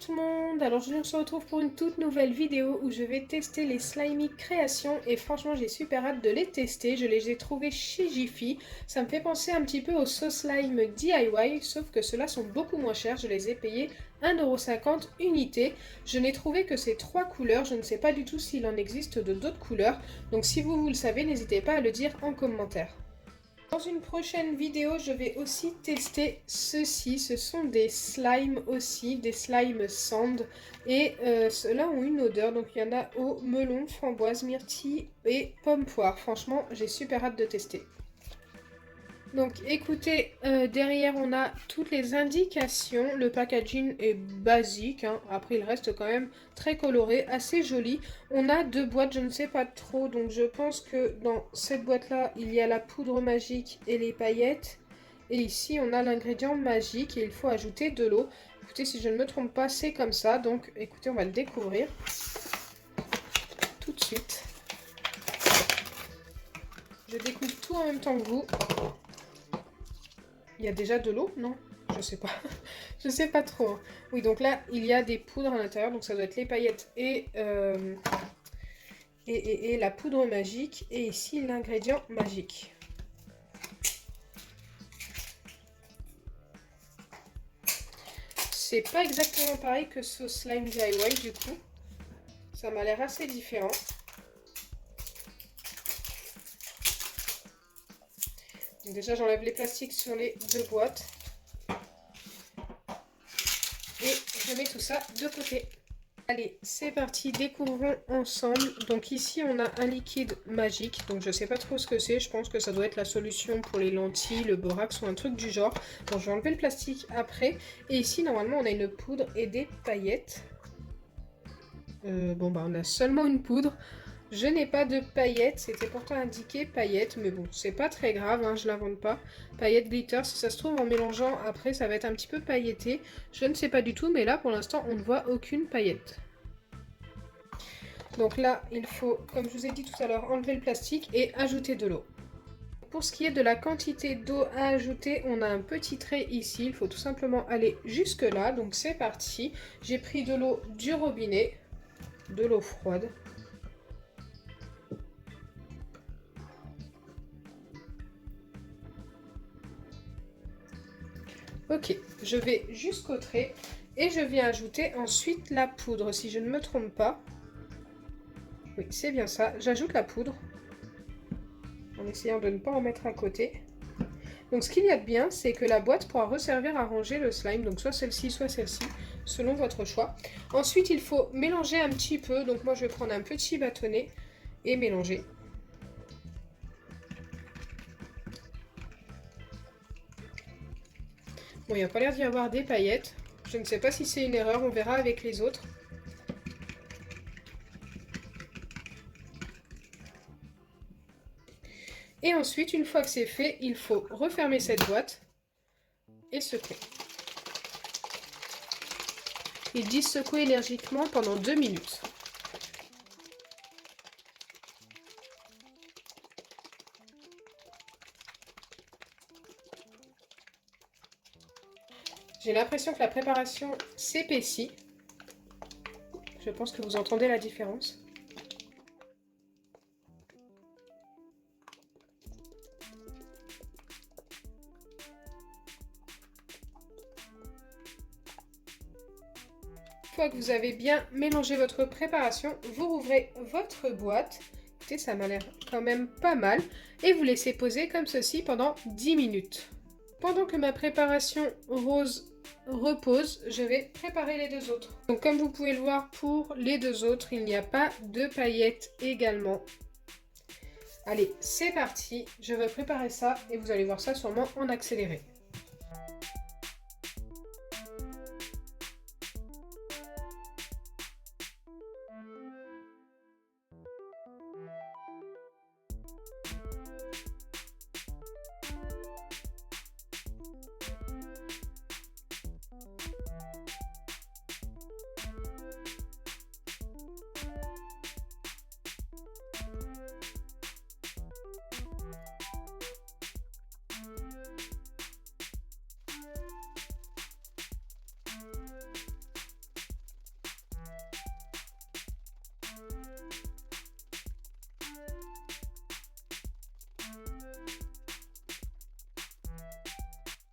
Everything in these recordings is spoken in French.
tout le monde, alors aujourd'hui on se retrouve pour une toute nouvelle vidéo où je vais tester les Slimy créations et franchement j'ai super hâte de les tester, je les ai trouvés chez Jiffy, ça me fait penser un petit peu aux sauce slime DIY sauf que ceux-là sont beaucoup moins chers, je les ai payés 1,50€ unité, je n'ai trouvé que ces 3 couleurs, je ne sais pas du tout s'il en existe de d'autres couleurs, donc si vous le savez n'hésitez pas à le dire en commentaire. Dans une prochaine vidéo, je vais aussi tester ceux-ci. Ce sont des slimes aussi, des slimes sand. Et ceux-là ont une odeur. Donc il y en a au melon, framboise, myrtille et pomme poire. Franchement, j'ai super hâte de tester. Donc écoutez, derrière on a toutes les indications, le packaging est basique, hein. Après il reste quand même très coloré, assez joli. On a 2 boîtes, je ne sais pas trop, donc je pense que dans cette boîte là il y a la poudre magique et les paillettes. Et ici on a l'ingrédient magique et il faut ajouter de l'eau. Écoutez, si je ne me trompe pas, c'est comme ça, donc écoutez, on va le découvrir tout de suite. Je découvre tout en même temps que vous. Il y a déjà de l'eau? Non? Je sais pas. Je sais pas trop. Hein. Oui, donc là, il y a des poudres à l'intérieur. Donc ça doit être les paillettes et la poudre magique. Et ici, l'ingrédient magique. C'est pas exactement pareil que ce slime DIY du coup. Ça m'a l'air assez différent. Donc déjà, j'enlève les plastiques sur les 2 boîtes. Et je mets tout ça de côté. Allez, c'est parti, découvrons ensemble. Donc ici, on a un liquide magique. Donc je sais pas trop ce que c'est. Je pense que ça doit être la solution pour les lentilles, le borax ou un truc du genre. Donc je vais enlever le plastique après. Et ici, normalement, on a une poudre et des paillettes. Bon, bah on a seulement une poudre. Je n'ai pas de paillettes, c'était pourtant indiqué paillettes, mais bon, c'est pas très grave, hein, je l'invente pas. Paillettes glitter, si ça se trouve en mélangeant après, ça va être un petit peu pailleté. Je ne sais pas du tout, mais là pour l'instant, on ne voit aucune paillette. Donc là, il faut, comme je vous ai dit tout à l'heure, enlever le plastique et ajouter de l'eau. Pour ce qui est de la quantité d'eau à ajouter, on a un petit trait ici, il faut tout simplement aller jusque là, donc c'est parti. J'ai pris de l'eau du robinet, de l'eau froide. Ok, je vais jusqu'au trait et je viens ajouter ensuite la poudre, si je ne me trompe pas. Oui, c'est bien ça. J'ajoute la poudre en essayant de ne pas en mettre à côté. Donc ce qu'il y a de bien, c'est que la boîte pourra resservir à ranger le slime, donc soit celle-ci, soit celle-ci, selon votre choix. Ensuite, il faut mélanger un petit peu, donc moi je vais prendre un petit bâtonnet et mélanger. Bon, il n'y a pas l'air d'y avoir des paillettes. Je ne sais pas si c'est une erreur, on verra avec les autres. Et ensuite, une fois que c'est fait, il faut refermer cette boîte et secouer. Ils disent secouer énergiquement pendant 2 minutes. J'ai l'impression que la préparation s'épaissit. Je pense que vous entendez la différence. Une fois que vous avez bien mélangé votre préparation, vous rouvrez votre boîte. Écoutez, ça m'a l'air quand même pas mal. Et vous laissez poser comme ceci pendant 10 minutes. Pendant que ma préparation rose repose, je vais préparer les 2 autres. Donc comme vous pouvez le voir, pour les 2 autres, il n'y a pas de paillettes également. Allez, c'est parti, je vais préparer ça et vous allez voir ça sûrement en accéléré.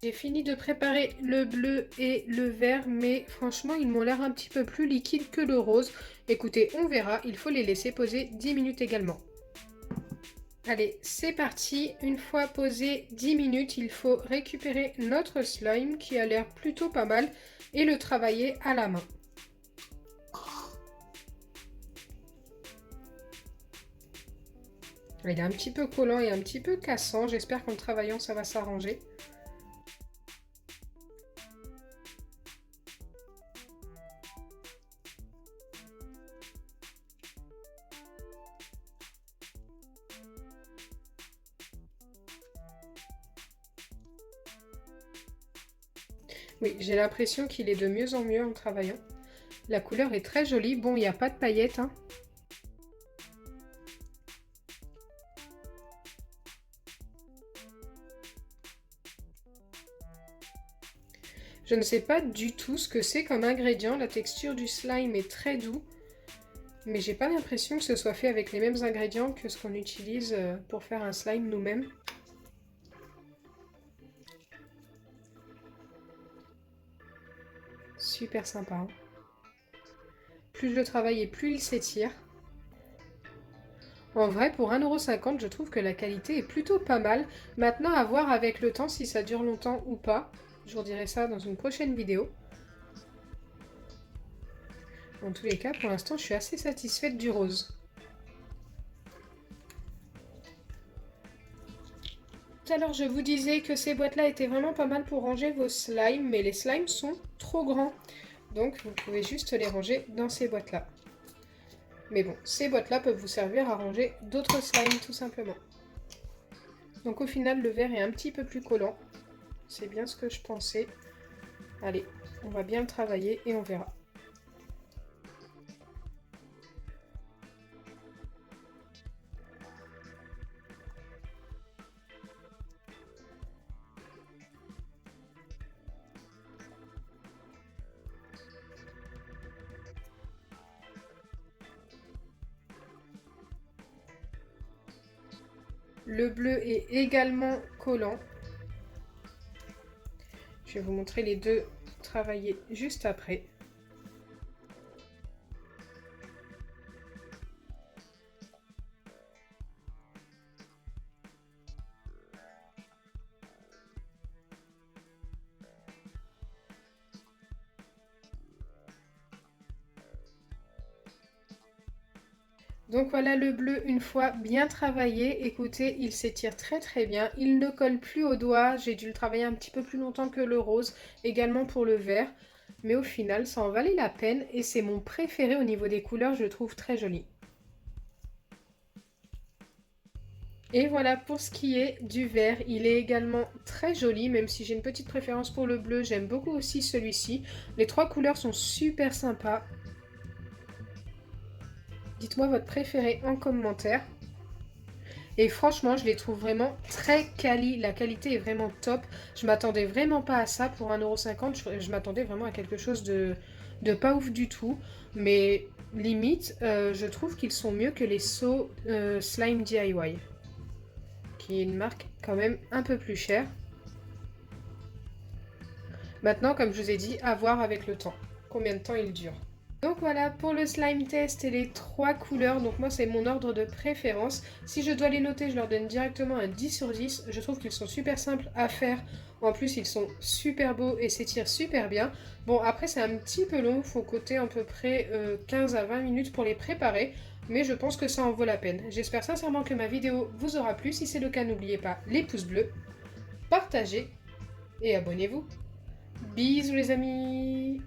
J'ai fini de préparer le bleu et le vert, mais franchement, ils m'ont l'air un petit peu plus liquides que le rose. Écoutez, on verra, il faut les laisser poser 10 minutes également. Allez, c'est parti. Une fois posé 10 minutes, il faut récupérer notre slime qui a l'air plutôt pas mal et le travailler à la main. Il est un petit peu collant et un petit peu cassant. J'espère qu'en travaillant, ça va s'arranger. Oui, j'ai l'impression qu'il est de mieux en mieux en travaillant. La couleur est très jolie. Bon, il n'y a pas de paillettes, hein. Je ne sais pas du tout ce que c'est comme ingrédient. La texture du slime est très doux. Mais j'ai pas l'impression que ce soit fait avec les mêmes ingrédients que ce qu'on utilise pour faire un slime nous-mêmes. Super sympa, hein. Plus je le travaille et plus il s'étire. En vrai, pour 1,50 €, je trouve que la qualité est plutôt pas mal. Maintenant, à voir avec le temps si ça dure longtemps ou pas. Je vous dirai ça dans une prochaine vidéo. En tous les cas, pour l'instant, je suis assez satisfaite du rose. Tout à l'heure, je vous disais que ces boîtes-là étaient vraiment pas mal pour ranger vos slimes, mais les slimes sont trop grands. Donc, vous pouvez juste les ranger dans ces boîtes-là. Mais bon, ces boîtes-là peuvent vous servir à ranger d'autres slimes, tout simplement. Donc, au final, le vert est un petit peu plus collant. C'est bien ce que je pensais. Allez, on va bien le travailler et on verra. Le bleu est également collant. Je vais vous montrer les deux travailler juste après. Donc voilà le bleu une fois bien travaillé. Écoutez, il s'étire très très bien. Il ne colle plus au doigt. J'ai dû le travailler un petit peu plus longtemps que le rose. Également pour le vert. Mais au final, ça en valait la peine. Et c'est mon préféré au niveau des couleurs. Je le trouve très joli. Et voilà pour ce qui est du vert. Il est également très joli. Même si j'ai une petite préférence pour le bleu. J'aime beaucoup aussi celui-ci. Les trois couleurs sont super sympas. Dites-moi votre préféré en commentaire. Et franchement, je les trouve vraiment très quali. La qualité est vraiment top. Je m'attendais vraiment pas à ça pour 1,50 €. Je m'attendais vraiment à quelque chose de pas ouf du tout. Mais limite, je trouve qu'ils sont mieux que les So Slime DIY. Qui est une marque quand même un peu plus chère. Maintenant, comme je vous ai dit, à voir avec le temps. Combien de temps il dure. Donc voilà pour le slime test et les trois couleurs. Donc moi c'est mon ordre de préférence. Si je dois les noter, je leur donne directement un 10 sur 10. Je trouve qu'ils sont super simples à faire. En plus ils sont super beaux et s'étirent super bien. Bon après c'est un petit peu long. Il faut compter à peu près 15 à 20 minutes pour les préparer. Mais je pense que ça en vaut la peine. J'espère sincèrement que ma vidéo vous aura plu. Si c'est le cas, n'oubliez pas les pouces bleus, partagez et abonnez-vous. Bisous les amis!